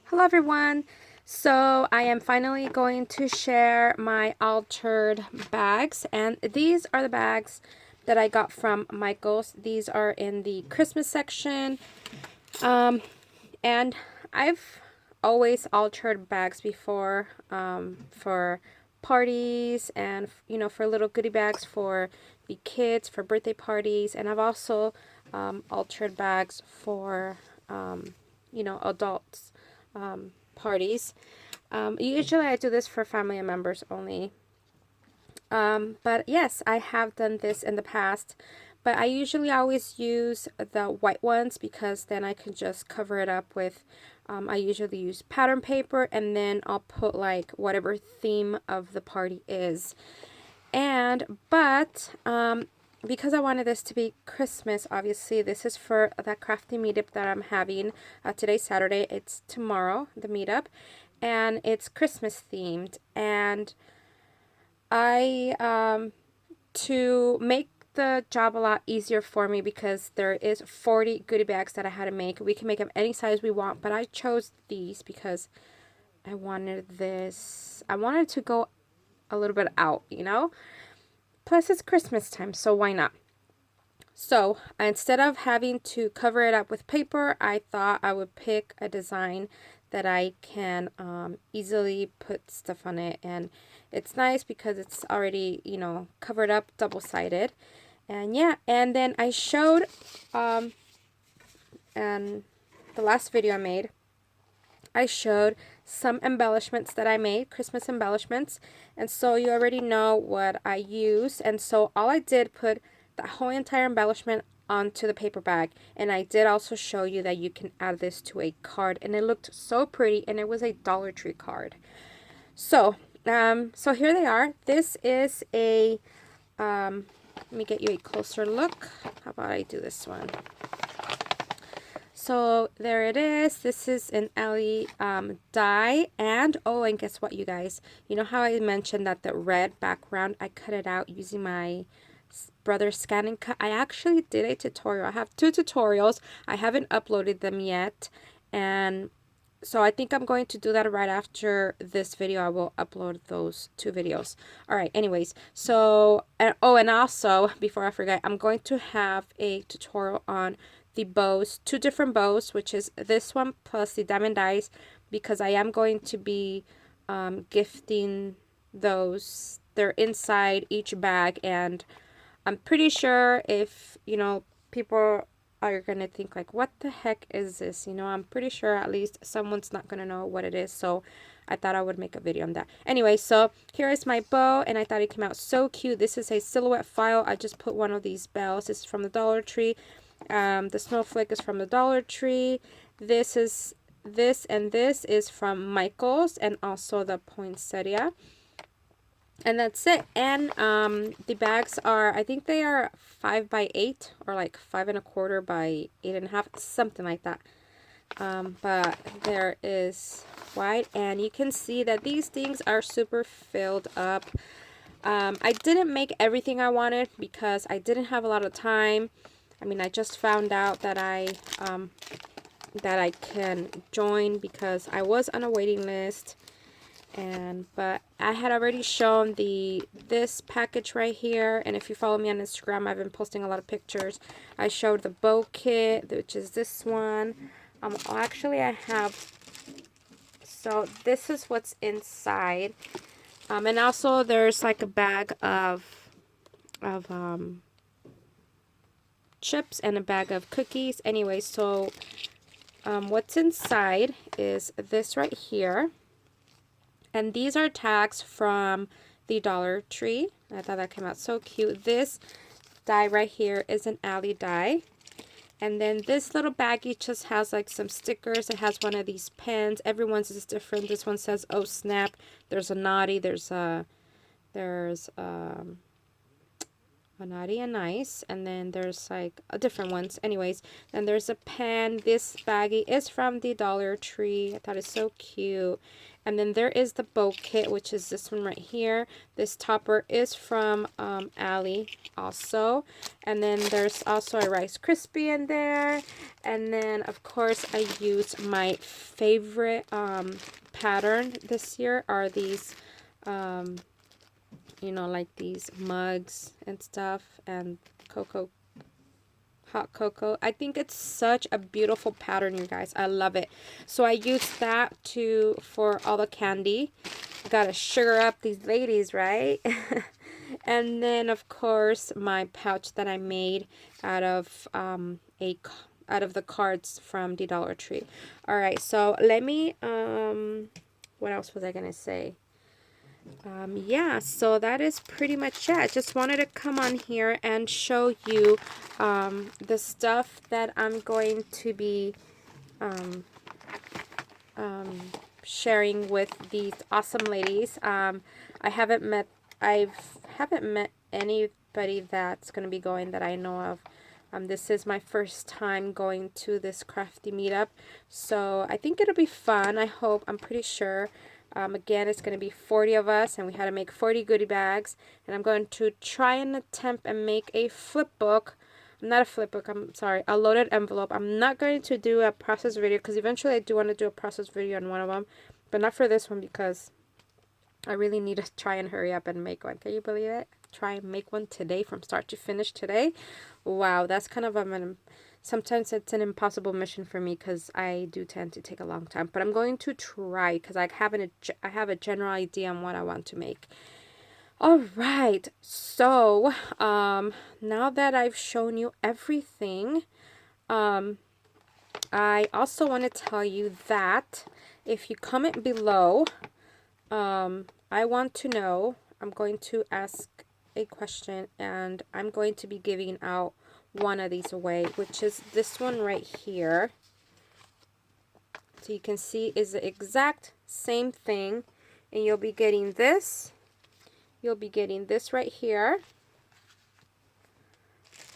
Hello everyone. So I am finally going to share my altered bags, and these are the bags that I got from Michael's. These are in the Christmas section, and I've always altered bags before for parties and for little goodie bags for the kids for birthday parties, and I've also altered bags for adults parties. Usually I do this for family members only. But yes, I have done this in the past. But I usually always use the white ones because then I can just cover it up with, I usually use pattern paper, and then I'll put like whatever theme of the party is. But because I wanted this to be Christmas, obviously, this is for that crafty meetup that I'm having. Today's Saturday, it's tomorrow, the meetup, and it's Christmas themed. And to make the job a lot easier for me, because there is 40 goodie bags that I had to make. We can make them any size we want, but I chose these because I wanted this. I wanted to go a little bit out. Plus, it's Christmas time, so why not? So, instead of having to cover it up with paper, I thought I would pick a design that I can easily put stuff on it. And it's nice because it's already, covered up, double-sided. And yeah, and then I showed, and the last video I made, I showed some embellishments that I made, Christmas embellishments, and so you already know what I use. And so all I did, put the whole entire embellishment onto the paper bag, and I did also show you that you can add this to a card, and it looked so pretty, and it was a Dollar Tree card. So so here they are. This is a let me get you a closer look. How about I do this one? So there it is. This is an alley die. And and guess what, you guys? You know how I mentioned that the red background, I cut it out using my brother's scan and cut? I actually did a tutorial. I have 2 tutorials. I haven't uploaded them yet. And so I think I'm going to do that right after this video. I will upload those 2 videos. All right, anyways. So, and also, before I forget, I'm going to have a tutorial on the bows, 2 different bows, which is this one plus the diamond dies, because I am going to be gifting those. They're inside each bag, and I'm pretty sure if, people are going to think like, what the heck is this? I'm pretty sure at least someone's not going to know what it is. So I thought I would make a video on that. Anyway, so here is my bow, and I thought it came out so cute. This is a silhouette file. I just put one of these bells. This is from the Dollar Tree. The snowflake is from the Dollar Tree. This is from Michael's, and also the poinsettia. And that's it. And the bags are, I think they are 5 by 8 or like 5 1/4 by 8 1/2, something like that. But there is white, and you can see that these things are super filled up. I didn't make everything I wanted because I didn't have a lot of time. I mean, I just found out that I can join because I was on a waiting list. But I had already shown this package right here, and if you follow me on Instagram, I've been posting a lot of pictures. I showed the bow kit, which is this one. Actually, I have. So this is what's inside, and also there's like a bag of chips and a bag of cookies. Anyway, so what's inside is this right here. And these are tags from the Dollar Tree. I thought that came out so cute. This die right here is an alley die. And then this little baggie just has like some stickers. It has one of these pens. Everyone's is different. This one says, "Oh snap." There's a naughty. There's naughty and nice. And then there's like different ones. Anyways, then there's a pen. This baggie is from the Dollar Tree. I thought it's so cute. And then there is the bow kit, which is this one right here. This topper is from Allie also. And then there's also a Rice Krispie in there. And then, of course, I used my favorite pattern this year are these, you know, like these mugs and stuff, and hot cocoa. I think it's such a beautiful pattern, you guys. I love it. So I used that for all the candy. Gotta sugar up these ladies, right? And then, of course, my pouch that I made out of out of the cards from the Dollar Tree. All right, so let me what else was I gonna say? Yeah, so that is pretty much it. I just wanted to come on here and show you the stuff that I'm going to be sharing with these awesome ladies. I haven't met anybody that's going to be going that I know of. This is my first time going to this crafty meetup, so I think it'll be fun. I'm pretty sure. Again, it's going to be 40 of us, and we had to make 40 goodie bags, and I'm going to try and attempt and make a flip book. Not a flip book, I'm sorry, a loaded envelope. I'm not going to do a process video because eventually I do want to do a process video on one of them, but not for this one because I really need to try and hurry up and make one. Can you believe it? Try and make one today from start to finish today. Wow, that's kind of sometimes it's an impossible mission for me because I do tend to take a long time. But I'm going to try because I have a general idea on what I want to make. All right, so now that I've shown you everything, I also want to tell you that if you comment below, I want to know, I'm going to ask a question and I'm going to be giving out one of these away, which is this one right here. So you can see is the exact same thing, and you'll be getting this. You'll be getting this right here.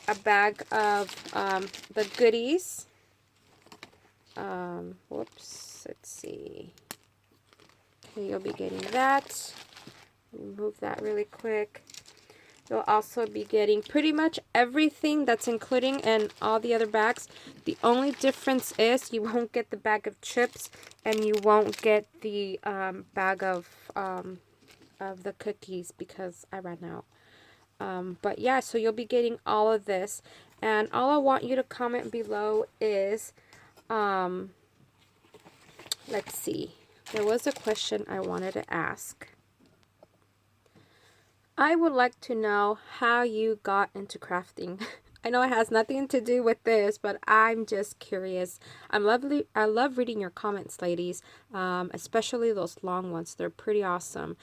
A bag of the goodies. Whoops, let's see. Okay, you'll be getting that. Remove that really quick. You'll also be getting pretty much everything that's including in all the other bags. The only difference is you won't get the bag of chips and you won't get the bag of the cookies because I ran out. But yeah, so you'll be getting all of this. And all I want you to comment below is, let's see. There was a question I wanted to ask. I would like to know how you got into crafting. I know it has nothing to do with this, but I'm just curious. I love reading your comments, ladies, especially those long ones. They're pretty awesome.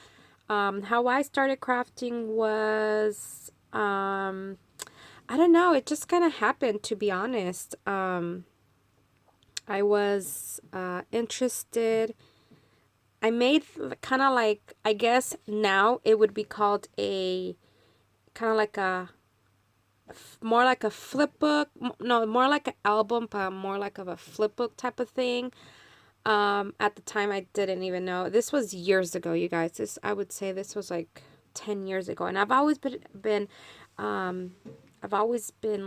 How I started crafting was, I don't know, it just kind of happened, to be honest. I was interested. I made kind of like, I guess now it would be called a, kind of like a, more like a flip book. No, more like an album, but more like of a flip book type of thing. At the time, I didn't even know. This was years ago, you guys. I would say this was like 10 years ago. And I've always been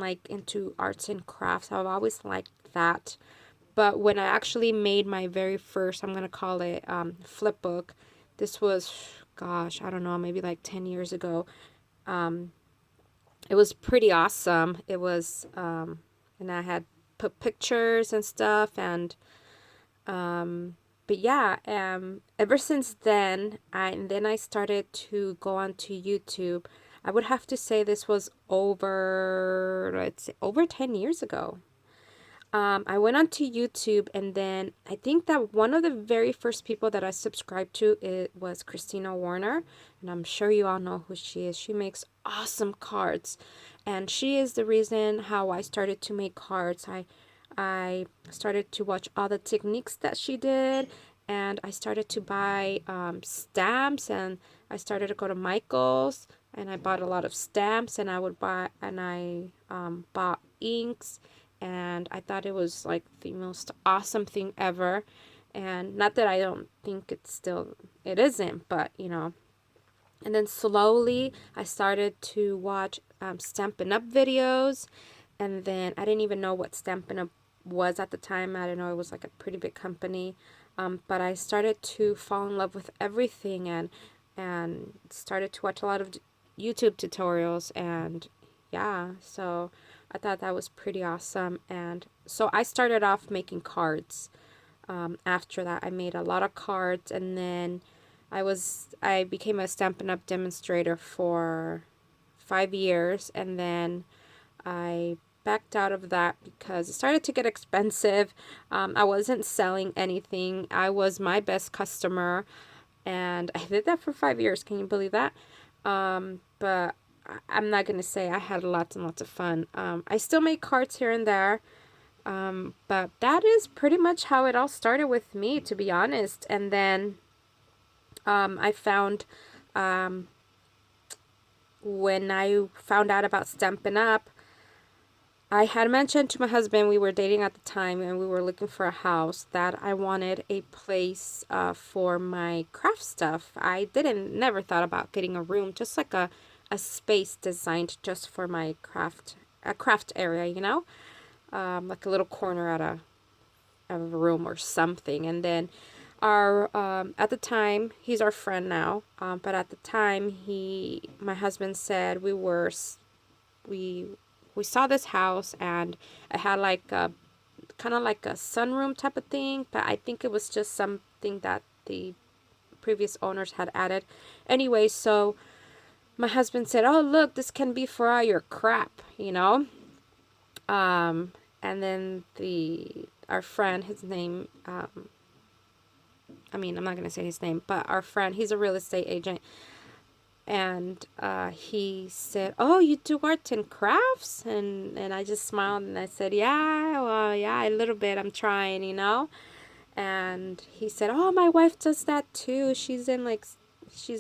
like into arts and crafts. I've always liked that. But when I actually made my very first, I'm going to call it flip book, this was, gosh, I don't know, maybe like 10 years ago. It was pretty awesome. It was, and I had put pictures and stuff. And, but yeah, ever since then, I started to go onto YouTube. I would have to say this was over 10 years ago. I went onto YouTube, and then I think that one of the very first people that I subscribed to was Christina Warner, and I'm sure you all know who she is. She makes awesome cards, and she is the reason how I started to make cards. I started to watch all the techniques that she did, and I started to buy stamps, and I started to go to Michael's and I bought a lot of stamps, and I bought inks, and I thought it was like the most awesome thing ever. And not that I don't think it isn't, but you know. And then slowly I started to watch Stampin' Up videos, and then I didn't even know what Stampin' Up was at the time. I didn't know it was like a pretty big company, but I started to fall in love with everything, and started to watch a lot of YouTube tutorials, and yeah, so I thought that was pretty awesome. And so I started off making cards. After that, I made a lot of cards, and then I became a Stampin' Up demonstrator for 5 years, and then I backed out of that because it started to get expensive. I wasn't selling anything. I was my best customer, and I did that for 5 years. Can you believe that? But I'm not gonna say I had lots and lots of fun. I still make cards here and there. But that is pretty much how it all started with me, to be honest. And then I found, when I found out about Stampin' Up, I had mentioned to my husband, we were dating at the time, and we were looking for a house, that I wanted a place for my craft stuff. I never thought about getting a room, just like a space designed just for my a craft area, you know? Like a little corner of a room or something. And then at the time, he's our friend now, but at the time, my husband said we we saw this house, and it had like a kind of like a sunroom type of thing, but I think it was just something that the previous owners had added. Anyway, so my husband said, "Oh, look, this can be for all your crap, you know." And then our friend, his name, I mean, I'm not gonna say his name, but our friend, he's a real estate agent, and he said, "Oh, you do arts and crafts?" And I just smiled, and I said, "Yeah, well, yeah, a little bit. I'm trying, you know." And he said, "Oh, my wife does that too. She's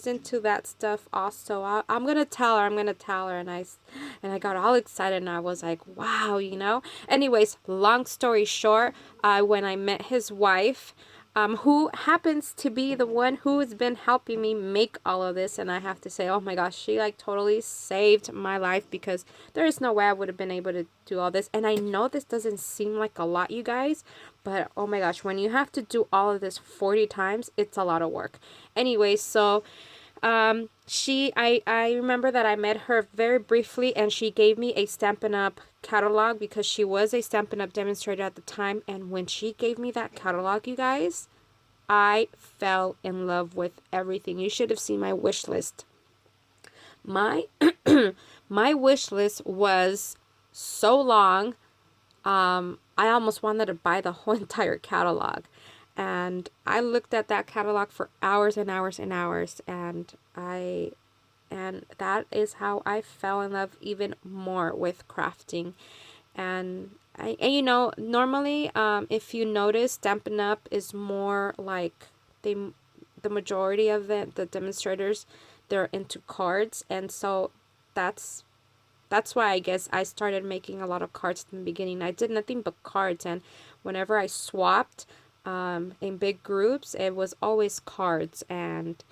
into that stuff also. I'm gonna tell her. I'm gonna tell her." And I got all excited, and I was like, "Wow, you know." Anyways, long story short, when I met his wife, who happens to be the one who has been helping me make all of this, and I have to say, oh my gosh, she like totally saved my life, because there is no way I would have been able to do all this. And I know this doesn't seem like a lot, you guys, but oh my gosh, when you have to do all of this 40 times, it's a lot of work. Anyway, so I remember that I met her very briefly, and she gave me a Stampin' Up catalog, because she was a Stampin' Up demonstrator at the time. And when she gave me that catalog, you guys, I fell in love with everything. You should have seen my wish list. My my wish list was so long. I almost wanted to buy the whole entire catalog. And I looked at that catalog for hours and hours and hours, and that is how I fell in love even more with crafting. And you know, normally, if you notice, Stampin' Up is more like the majority of the demonstrators, they're into cards, and so that's that's why I guess I started making a lot of cards in the beginning. I did nothing but cards, and whenever I swapped in big groups, it was always cards. And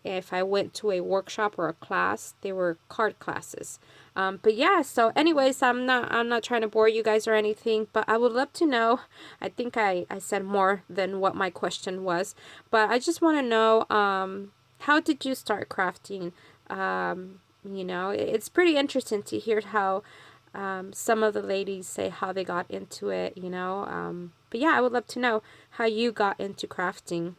if I went to a workshop or a class, they were card classes. But yeah, so anyways, I'm not trying to bore you guys or anything, but I would love to know. I think I said more than what my question was, but I just want to know, how did you start crafting? You know, it's pretty interesting to hear how some of the ladies say how they got into it, you know. But yeah, I would love to know how you got into crafting.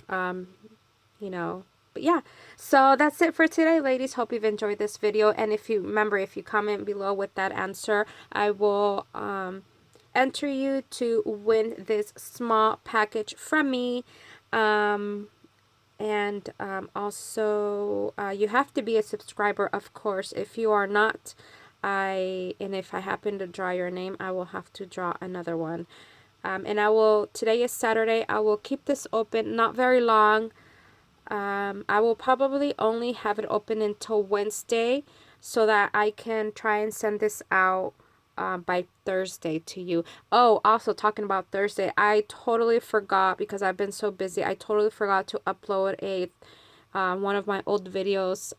You know. But yeah, so that's it for today, ladies. Hope you've enjoyed this video, and if you comment below with that answer, I will enter you to win this small package from me. And also, you have to be a subscriber, of course. If you are not, and if I happen to draw your name, I will have to draw another one. And today is Saturday, I will keep this open, not very long. I will probably only have it open until Wednesday so that I can try and send this out by Thursday to you. Oh, also talking about Thursday, I totally forgot because I've been so busy. I totally forgot to upload a one of my old videos.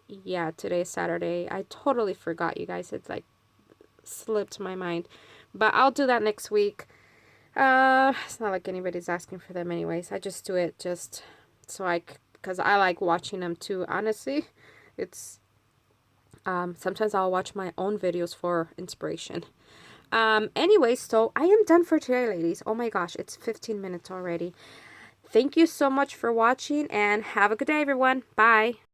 Yeah, today's Saturday. I totally forgot, you guys. It's like slipped my mind, but I'll do that next week. It's not like anybody's asking for them anyways. I just do it just so because I like watching them too. Honestly, it's sometimes I'll watch my own videos for inspiration. Anyways, so I am done for today, ladies. Oh my gosh, it's 15 minutes already. Thank you so much for watching and have a good day, everyone. Bye.